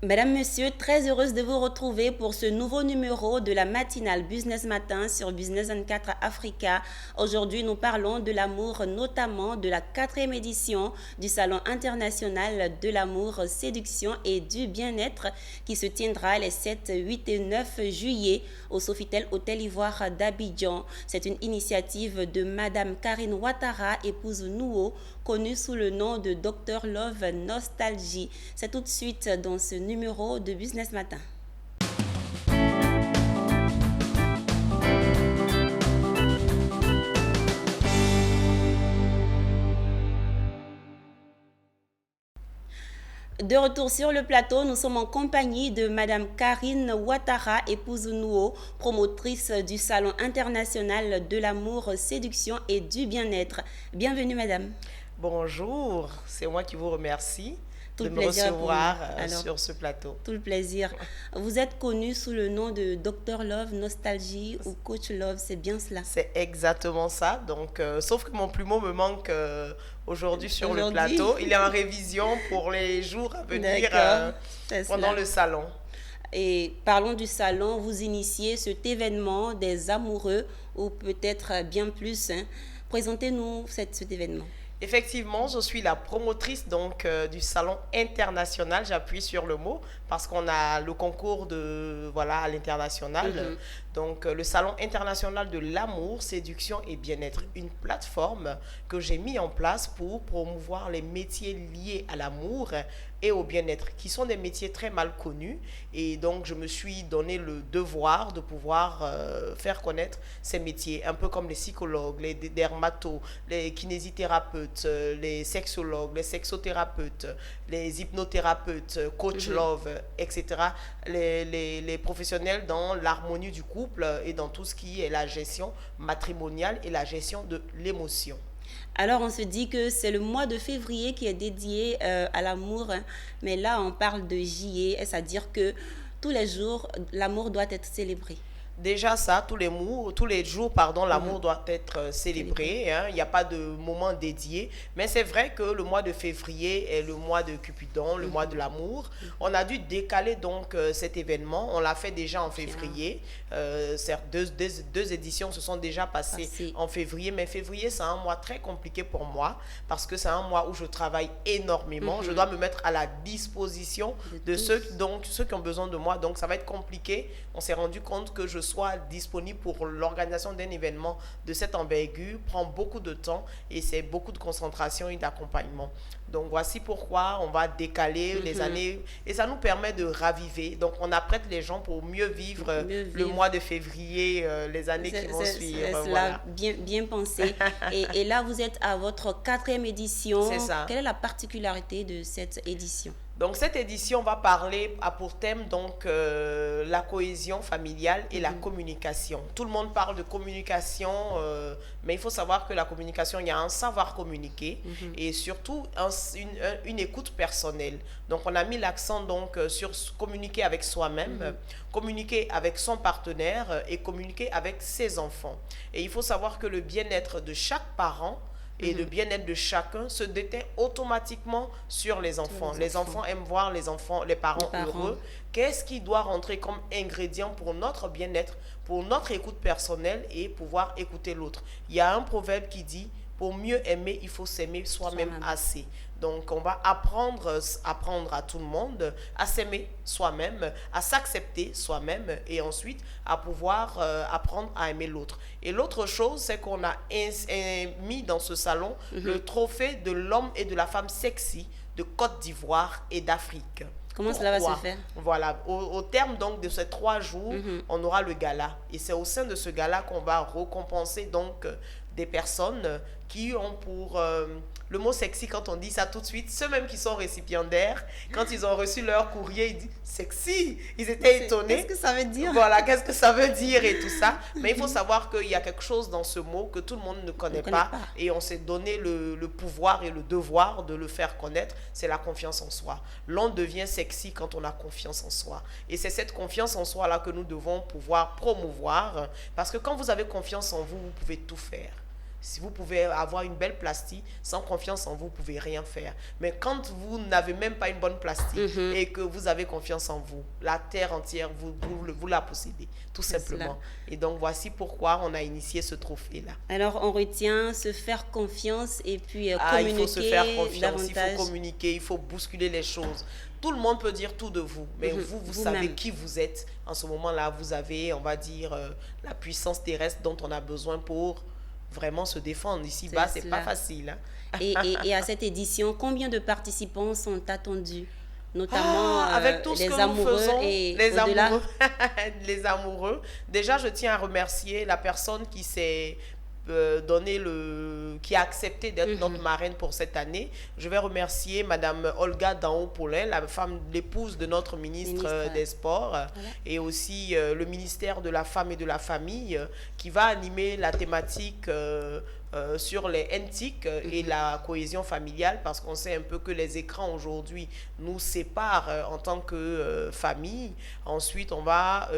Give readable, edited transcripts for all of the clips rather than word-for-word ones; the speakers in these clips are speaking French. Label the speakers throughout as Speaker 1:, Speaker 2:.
Speaker 1: Mesdames, Messieurs, très heureuse de vous retrouver pour ce nouveau numéro de la matinale Business Matin sur Business 24 Africa. Aujourd'hui, nous parlons de l'amour, notamment de la 4e édition du Salon international de l'amour, séduction et du bien-être qui se tiendra les 7, 8 et 9 juillet au Sofitel Hôtel Ivoire d'Abidjan. C'est une initiative de Madame Karine Ouattara, épouse Nouo, connue sous le nom de Dr Love Nostalgie. C'est tout de suite dans ce numéro de Business Matin. De retour sur le plateau, nous sommes en compagnie de Madame Karine Ouattara, épouse Nouo, promotrice du Salon international de l'amour, séduction et du bien-être. Bienvenue Madame.
Speaker 2: Bonjour, c'est moi qui vous remercie
Speaker 1: Tout
Speaker 2: de
Speaker 1: le
Speaker 2: me
Speaker 1: plaisir
Speaker 2: recevoir
Speaker 1: Alors,
Speaker 2: sur ce plateau.
Speaker 1: tout le plaisir. Vous êtes connue sous le nom de Dr Love Nostalgie ou Coach Love, c'est bien cela?
Speaker 2: C'est exactement ça. Donc, sauf que mon plumeau me manque aujourd'hui sur le plateau. Il est en révision pour les jours à venir pendant le salon.
Speaker 1: Et parlons du salon, vous initiez cet événement des amoureux ou peut-être bien plus. Présentez-nous cet événement.
Speaker 2: Effectivement, je suis la promotrice donc du salon international. J'appuie sur le mot parce qu'on a le concours à l'international. Donc le salon international de l'amour, séduction et bien-être, une plateforme que j'ai mis en place pour promouvoir les métiers liés à l'amour et au bien-être, qui sont des métiers très mal connus. Et donc, je me suis donné le devoir de pouvoir faire connaître ces métiers, un peu comme les psychologues, les dermatos, les kinésithérapeutes, les sexologues, les sexothérapeutes, les hypnothérapeutes, coach love, etc. Les professionnels dans l'harmonie du couple et dans tout ce qui est la gestion matrimoniale et la gestion de l'émotion.
Speaker 1: Alors, on se dit que c'est le mois de février qui est dédié à l'amour, mais là, on parle de JE, c'est-à-dire que tous les jours, l'amour doit être célébré.
Speaker 2: Déjà ça, tous les jours, l'amour doit être célébré. Il n'y a pas de moment dédié. Mais c'est vrai que le mois de février est le mois de Cupidon, le mois de l'amour. On a dû décaler donc cet événement. On l'a fait déjà en février. Deux éditions se sont déjà passées en février. Mais février, c'est un mois très compliqué pour moi parce que c'est un mois où je travaille énormément. Je dois me mettre à la disposition de ceux qui ont besoin de moi. Donc ça va être compliqué. On s'est rendu compte que je soit disponible pour l'organisation d'un événement de cette envergure prend beaucoup de temps et c'est beaucoup de concentration et d'accompagnement. Donc voici pourquoi on va décaler les années et ça nous permet de raviver. Donc on apprête les gens pour mieux vivre le mois de février, les années qui vont suivre.
Speaker 1: Voilà. Bien pensé. et là, vous êtes à votre 4e édition.
Speaker 2: C'est ça.
Speaker 1: Quelle est la particularité de cette édition?
Speaker 2: Donc cette édition va parler pour thème la cohésion familiale et la communication. Tout le monde parle de communication, mais il faut savoir que la communication, il y a un savoir communiquer et surtout une écoute personnelle. Donc on a mis l'accent sur communiquer avec soi-même, communiquer avec son partenaire et communiquer avec ses enfants. Et il faut savoir que le bien-être de chaque parent et le bien-être de chacun se déteint automatiquement sur les enfants. Les enfants aiment voir les parents heureux. Qu'est-ce qui doit rentrer comme ingrédient pour notre bien-être, pour notre écoute personnelle et pouvoir écouter l'autre? Il y a un proverbe qui dit, pour mieux aimer, il faut s'aimer soi-même assez. Donc, on va apprendre à tout le monde à s'aimer soi-même, à s'accepter soi-même et ensuite à pouvoir apprendre à aimer l'autre. Et l'autre chose, c'est qu'on a mis dans ce salon le trophée de l'homme et de la femme sexy de Côte d'Ivoire et d'Afrique.
Speaker 1: Comment cela va se faire?
Speaker 2: Voilà, au terme donc de ces 3 jours, on aura le gala. Et c'est au sein de ce gala qu'on va récompenser donc des personnes qui ont pour... le mot sexy, quand on dit ça tout de suite, ceux-mêmes qui sont récipiendaires, quand ils ont reçu leur courrier, ils disent sexy. Ils étaient étonnés.
Speaker 1: Qu'est-ce que ça veut dire?
Speaker 2: Voilà, qu'est-ce que ça veut dire et tout ça. Mais il faut savoir qu'il y a quelque chose dans ce mot que tout le monde ne connaît pas. Et on s'est donné le pouvoir et le devoir de le faire connaître. C'est la confiance en soi. L'on devient sexy quand on a confiance en soi. Et c'est cette confiance en soi-là que nous devons pouvoir promouvoir. Parce que quand vous avez confiance en vous, vous pouvez tout faire. Si vous pouvez avoir une belle plastique, sans confiance en vous, vous ne pouvez rien faire. Mais quand vous n'avez même pas une bonne plastique et que vous avez confiance en vous, la terre entière, vous la possédez, tout simplement. Et donc, voici pourquoi on a initié ce trophée-là.
Speaker 1: Alors, on retient se faire confiance et puis communiquer
Speaker 2: il faut se faire confiance,
Speaker 1: davantage.
Speaker 2: il faut communiquer, il faut bousculer les choses. Tout le monde peut dire tout de vous, mais vous savez qui vous êtes. En ce moment-là, vous avez, on va dire, la puissance terrestre dont on a besoin pour vraiment se défendre. Ici-bas, c'est pas facile. Hein?
Speaker 1: Et à cette édition, combien de participants sont attendus? Notamment
Speaker 2: avec tout ce
Speaker 1: les
Speaker 2: que
Speaker 1: amoureux
Speaker 2: nous faisons,
Speaker 1: et
Speaker 2: les
Speaker 1: au-delà.
Speaker 2: amoureux, les amoureux. Déjà, je tiens à remercier la personne qui s'est qui a accepté d'être notre marraine pour cette année. Je vais remercier Madame Olga Daon-Paulin, l'épouse de notre ministre des Sports, et aussi le ministère de la Femme et de la Famille, qui va animer la thématique sur les NTIC et la cohésion familiale, parce qu'on sait un peu que les écrans aujourd'hui nous séparent en tant que famille. Ensuite,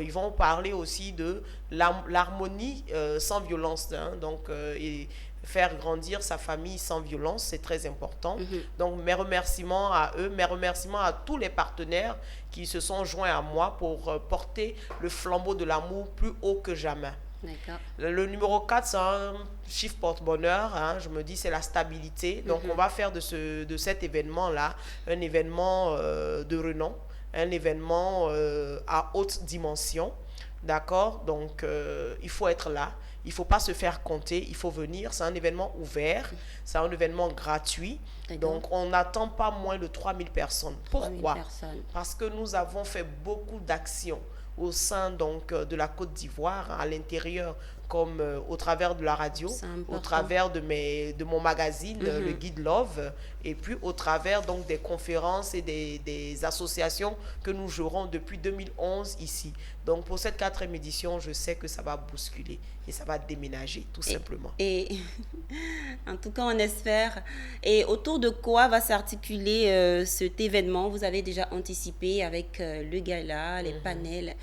Speaker 2: ils vont parler aussi de l'harmonie sans violence, hein, donc et faire grandir sa famille sans violence, c'est très important. Donc mes remerciements à eux, mes remerciements à tous les partenaires qui se sont joints à moi pour porter le flambeau de l'amour plus haut que jamais. Le numéro 4, c'est un chiffre porte-bonheur, hein, je me dis c'est la stabilité. Donc on va faire de cet événement-là un événement de renom, un événement à haute dimension. D'accord? Donc il faut être là, il ne faut pas se faire compter, il faut venir. C'est un événement ouvert, c'est un événement gratuit. Donc on n'attend pas moins de 3000 personnes. Pourquoi? Parce que nous avons fait beaucoup d'actions au sein donc de la Côte d'Ivoire, à l'intérieur, comme au travers de la radio, au travers de mon magazine, le Guide Love, et puis au travers donc des conférences et des associations que nous jouerons depuis 2011 ici. Donc pour cette 4e édition, je sais que ça va bousculer et ça va déménager, tout simplement.
Speaker 1: Et en tout cas, on espère. Et autour de quoi va s'articuler cet événement? Vous avez déjà anticipé avec le gala, les panels.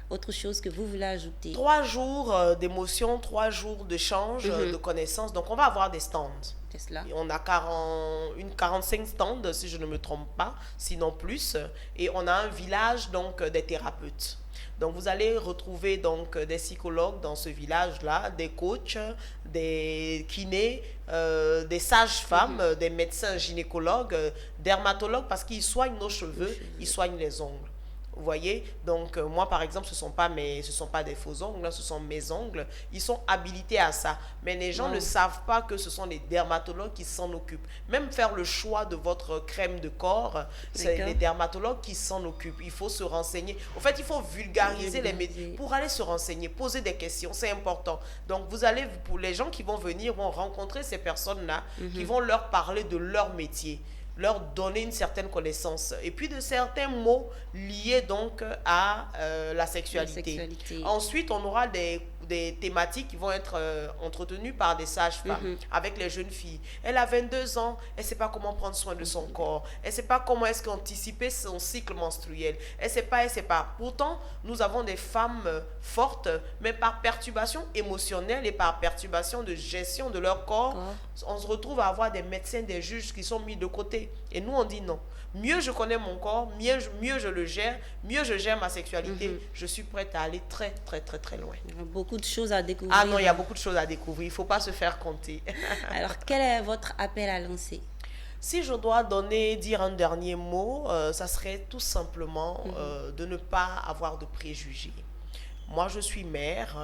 Speaker 1: Autre chose que vous voulez ajouter?
Speaker 2: 3 jours d'émotion, 3 jours d'échange, de connaissances. Donc, on va avoir des stands.
Speaker 1: C'est cela.
Speaker 2: On a 45 stands, si je ne me trompe pas, sinon plus. Et on a un village donc des thérapeutes. Donc, vous allez retrouver donc des psychologues dans ce village-là, des coachs, des kinés, des sages-femmes, des médecins gynécologues, dermatologues, parce qu'ils soignent nos cheveux, ils soignent les ongles. Vous voyez, donc moi par exemple, ce sont pas des faux ongles, ce sont mes ongles. Ils sont habilités à ça, mais les gens ne savent pas que ce sont les dermatologues qui s'en occupent. Même faire le choix de votre crème de corps, c'est les dermatologues qui s'en occupent. Il faut se renseigner. En fait, il faut vulgariser les métiers pour aller se renseigner, poser des questions, c'est important. Donc pour les gens qui vont venir, vont rencontrer ces personnes-là, qui vont leur parler de leur métier, leur donner une certaine connaissance et puis de certains mots liés donc à la sexualité. Ensuite, on aura des thématiques qui vont être entretenues par des sages-femmes avec les jeunes filles. Elle a 22 ans, elle ne sait pas comment prendre soin de son corps, elle ne sait pas comment est-ce qu'anticiper son cycle menstruel, elle ne sait pas. Pourtant, nous avons des femmes fortes, mais par perturbation émotionnelle et par perturbation de gestion de leur corps, on se retrouve à avoir des médecins, des juges qui sont mis de côté. Et nous, on dit non. Mieux je connais mon corps, mieux je le gère, mieux je gère ma sexualité, je suis prête à aller très, très, très, très loin.
Speaker 1: Il y a beaucoup de choses à découvrir.
Speaker 2: Ah non, il y a beaucoup de choses à découvrir. Il ne faut pas se faire compter.
Speaker 1: Alors, quel est votre appel à lancer?
Speaker 2: Si je dois dire un dernier mot, ça serait tout simplement de ne pas avoir de préjugés. Moi, je suis mère,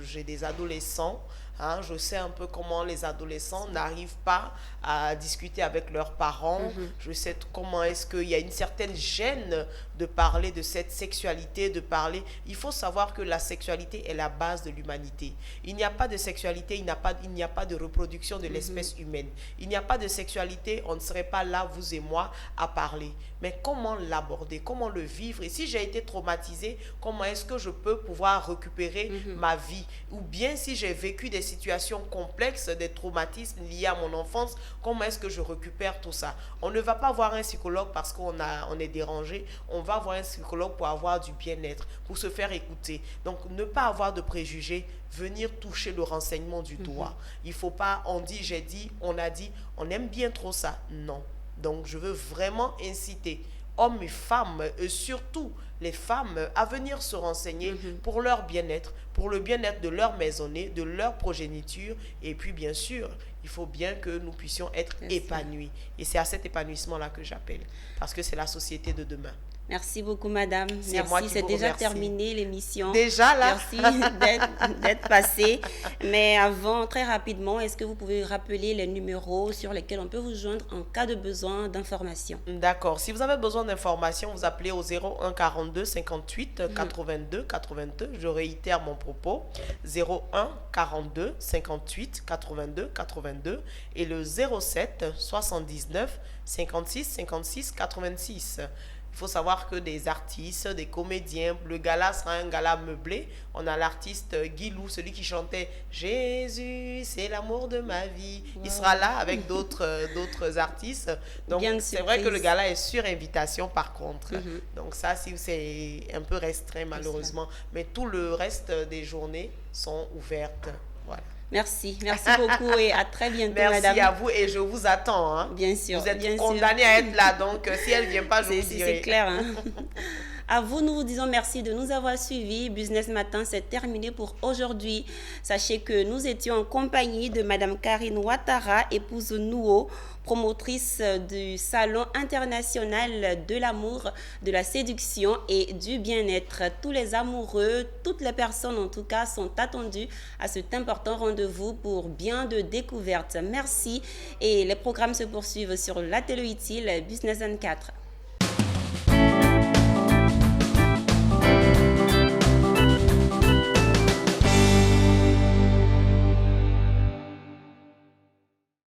Speaker 2: j'ai des adolescents. Hein, je sais un peu comment les adolescents n'arrivent pas à discuter avec leurs parents. Je sais comment est-ce qu'il y a une certaine gêne de parler de cette sexualité, Il faut savoir que la sexualité est la base de l'humanité. Il n'y a pas de sexualité, il n'y a pas de reproduction de l'espèce humaine. Il n'y a pas de sexualité, on ne serait pas là, vous et moi, à parler. Mais comment l'aborder, comment le vivre? Et si j'ai été traumatisée, comment est-ce que je peux pouvoir récupérer ma vie? Ou bien si j'ai vécu des situations complexes, des traumatismes liés à mon enfance, comment est-ce que je récupère tout ça? On ne va pas voir un psychologue parce on est dérangé, on va voir un psychologue pour avoir du bien-être, pour se faire écouter. Donc, ne pas avoir de préjugés, venir toucher le renseignement du doigt. Il ne faut pas, on dit, j'ai dit, on a dit, on aime bien trop ça. Non. Donc, je veux vraiment inciter hommes et femmes, et surtout les femmes, à venir se renseigner pour leur bien-être, pour le bien-être de leur maisonnée, de leur progéniture. Et puis, bien sûr, il faut bien que nous puissions être épanouis. Et c'est à cet épanouissement-là que j'appelle, parce que c'est la société de demain.
Speaker 1: Merci beaucoup, madame.
Speaker 2: Merci,
Speaker 1: c'est déjà terminé l'émission.
Speaker 2: Déjà là.
Speaker 1: Merci d'être passée. Mais avant, très rapidement, est-ce que vous pouvez rappeler les numéros sur lesquels on peut vous joindre en cas de besoin d'informations?
Speaker 2: D'accord. Si vous avez besoin d'informations, vous appelez au 01 42 58 82 82. Je réitère mon propos. 01 42 58 82 82 et le 07 79 56 56 86. Il faut savoir que des artistes, des comédiens, le gala sera un gala meublé. On a l'artiste Guilou, celui qui chantait « Jésus, c'est l'amour de ma vie ». Il sera là avec d'autres artistes. Donc, c'est vrai que le gala est sur invitation par contre. Donc ça, c'est un peu restreint malheureusement. Mais tout le reste des journées sont ouvertes. Voilà.
Speaker 1: Merci beaucoup et à très bientôt,
Speaker 2: Merci
Speaker 1: madame.
Speaker 2: Merci à vous et je vous attends. Hein.
Speaker 1: Bien sûr.
Speaker 2: Vous êtes condamnés à être là, donc si elle ne vient pas, je vous dirai.
Speaker 1: C'est clair. Hein. À vous, nous vous disons merci de nous avoir suivis. Business Matin, c'est terminé pour aujourd'hui. Sachez que nous étions en compagnie de madame Karine Ouattara, épouse Nouo, promotrice du Salon international de l'amour, de la séduction et du bien-être. Tous les amoureux, toutes les personnes en tout cas sont attendues à cet important rendez-vous pour bien de découvertes. Merci et les programmes se poursuivent sur la télé utile Business 24.